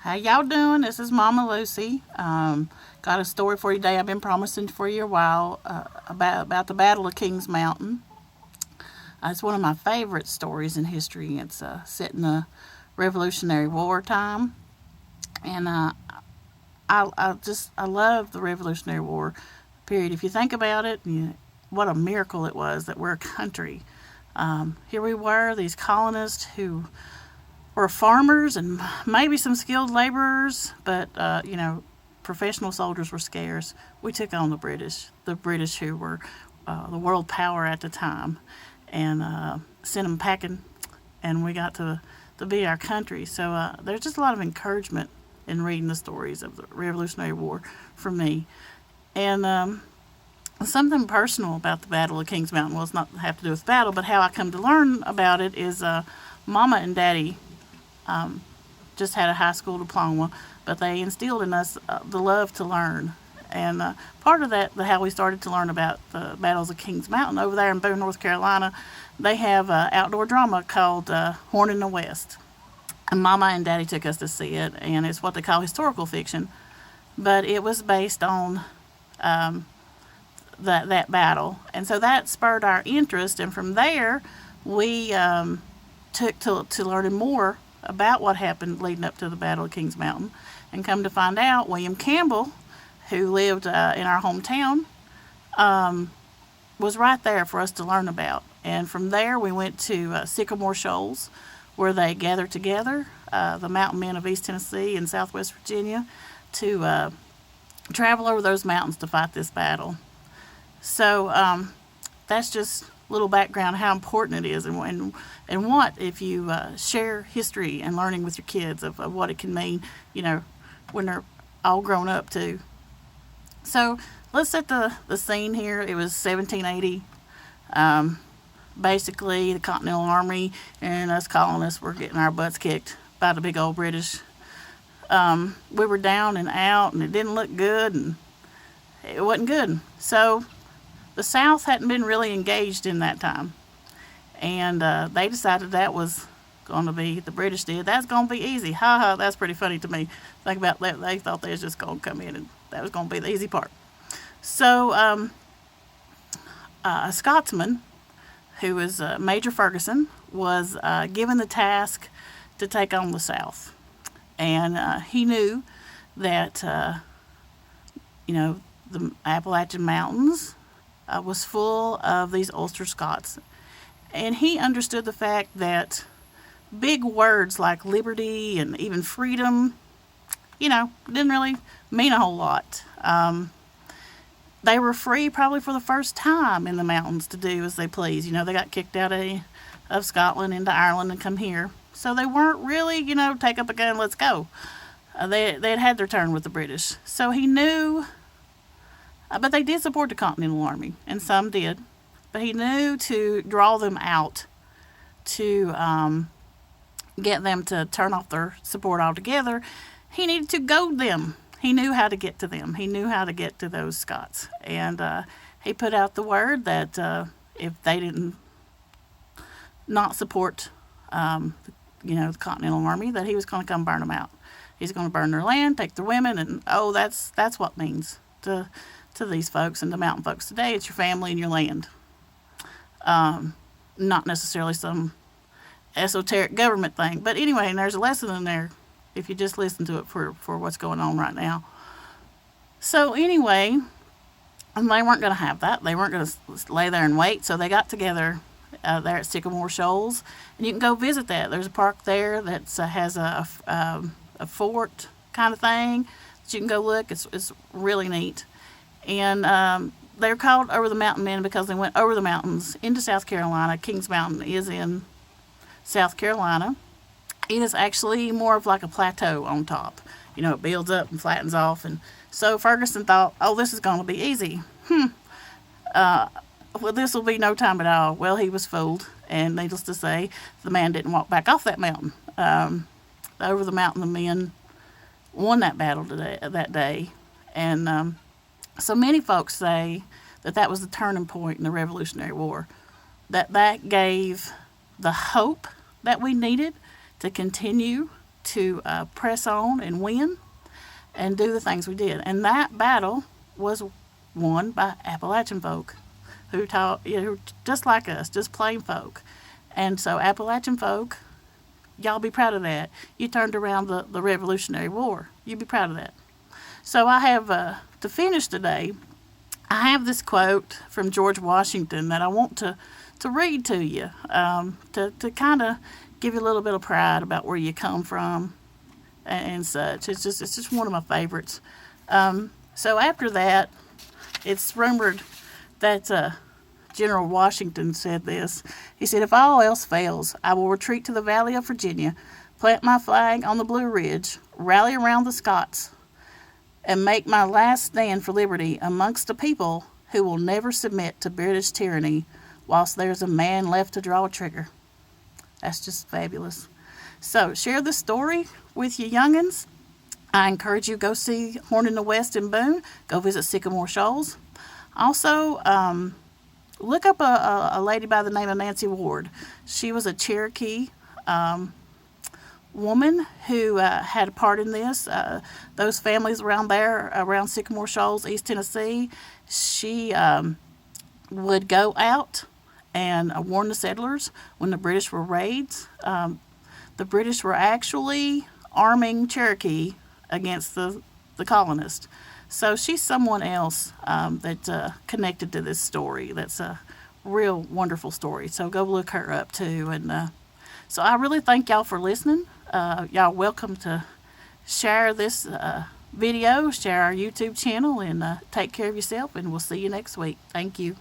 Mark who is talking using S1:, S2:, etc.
S1: How y'all doing? This is Mama Lucy. Got a story for you today. I've been promising for you a while about the Battle of Kings Mountain. It's one of my favorite stories in history. It's set in the Revolutionary War time, and I love the Revolutionary War period. If you think about it, what a miracle it was that we're a country. Here we were, these colonists who were farmers and maybe some skilled laborers, but professional soldiers were scarce. We took on the British who were the world power at the time, and sent them packing, and we got to be our country. So there's just a lot of encouragement in reading the stories of the Revolutionary War for me. And something personal about the Battle of Kings Mountain. Well, it's not have to do with battle, but how I come to learn about it is Mama and Daddy just had a high school diploma, but they instilled in us the love to learn. And part of that, how we started to learn about the battles of Kings Mountain, over there in Boone, North Carolina, they have outdoor drama called Horn in the West. And Mama and Daddy took us to see it, and it's what they call historical fiction. But it was based on that battle. And so that spurred our interest, and from there we took to learning more about what happened leading up to the Battle of Kings Mountain. And come to find out, William Campbell, who lived in our hometown, was right there for us to learn about. And from there we went to Sycamore Shoals, where they gathered together, the mountain men of East Tennessee and Southwest Virginia, to travel over those mountains to fight this battle. So that's just a little background how important it is, and what if you share history and learning with your kids of what it can mean, when they're all grown up too. So let's set the scene here. It was 1780. Basically, the Continental Army and us colonists were getting our butts kicked by the big old British. We were down and out, and it didn't look good, and it wasn't good. So the South hadn't been really engaged in that time, and they decided that was going to be, the British did, that's going to be easy. Ha ha, that's pretty funny to me. Think about that. They thought they was just going to come in, and that was going to be the easy part. So a Scotsman, who was Major Ferguson, was given the task to take on the South. And he knew that, the Appalachian Mountains was full of these Ulster Scots. And he understood the fact that big words like liberty and even freedom, didn't really mean a whole lot. They were free probably for the first time in the mountains to do as they pleased. They got kicked out of Scotland into Ireland and come here. So they weren't really, take up a gun, let's go. They had their turn with the British. So he knew, but they did support the Continental Army, and some did. But he knew to draw them out, to get them to turn off their support altogether. He needed to goad them. He knew how to get to them. He knew how to get to those Scots. And he put out the word that if they didn't not support the Continental Army, that he was going to come burn them out. He's going to burn their land, take their women, and that's what it means to these folks and the mountain folks today. It's your family and your land. Not necessarily some esoteric government thing. But anyway, and there's a lesson in there if you just listen to it for what's going on right now. So anyway, and they weren't going to have that. They weren't going to lay there and wait. So they got together there at Sycamore Shoals, and you can go visit that. There's a park there that has a fort kind of thing that you can go look. It's really neat. And they're called Over the Mountain Men because they went over the mountains into South Carolina. Kings Mountain is in South Carolina. It is actually more of like a plateau on top. It builds up and flattens off. And so Ferguson thought, this is going to be easy. Well, this will be no time at all. Well, he was fooled. And needless to say, the man didn't walk back off that mountain. Over the mountain, the men won that battle that day. And so many folks say that was the turning point in the Revolutionary War. That gave the hope that we needed to continue to press on and win and do the things we did. And that battle was won by Appalachian folk who taught, who just like us, just plain folk. And so Appalachian folk, y'all be proud of that. You turned around the Revolutionary War. You be proud of that. So I have, to finish today, I have this quote from George Washington that I want to read to you, to kind of give you a little bit of pride about where you come from and such. It's just one of my favorites. So after that, it's rumored that General Washington said this. He said, "If all else fails, I will retreat to the Valley of Virginia, plant my flag on the Blue Ridge, rally around the Scots, and make my last stand for liberty amongst a people who will never submit to British tyranny whilst there's a man left to draw a trigger." That's just fabulous. So share this story with your youngins. I encourage you to go see Horn in the West in Boone. Go visit Sycamore Shoals. Also, look up a lady by the name of Nancy Ward. She was a Cherokee woman who had a part in this. Those families around there, around Sycamore Shoals, East Tennessee, she would go out and warn the settlers when the British were raids. The British were actually arming Cherokee against the colonists. So she's someone else that connected to this story. That's a real wonderful story. So go look her up too. And so I really thank y'all for listening. Y'all welcome to share this video, share our YouTube channel, and take care of yourself. And we'll see you next week. Thank you.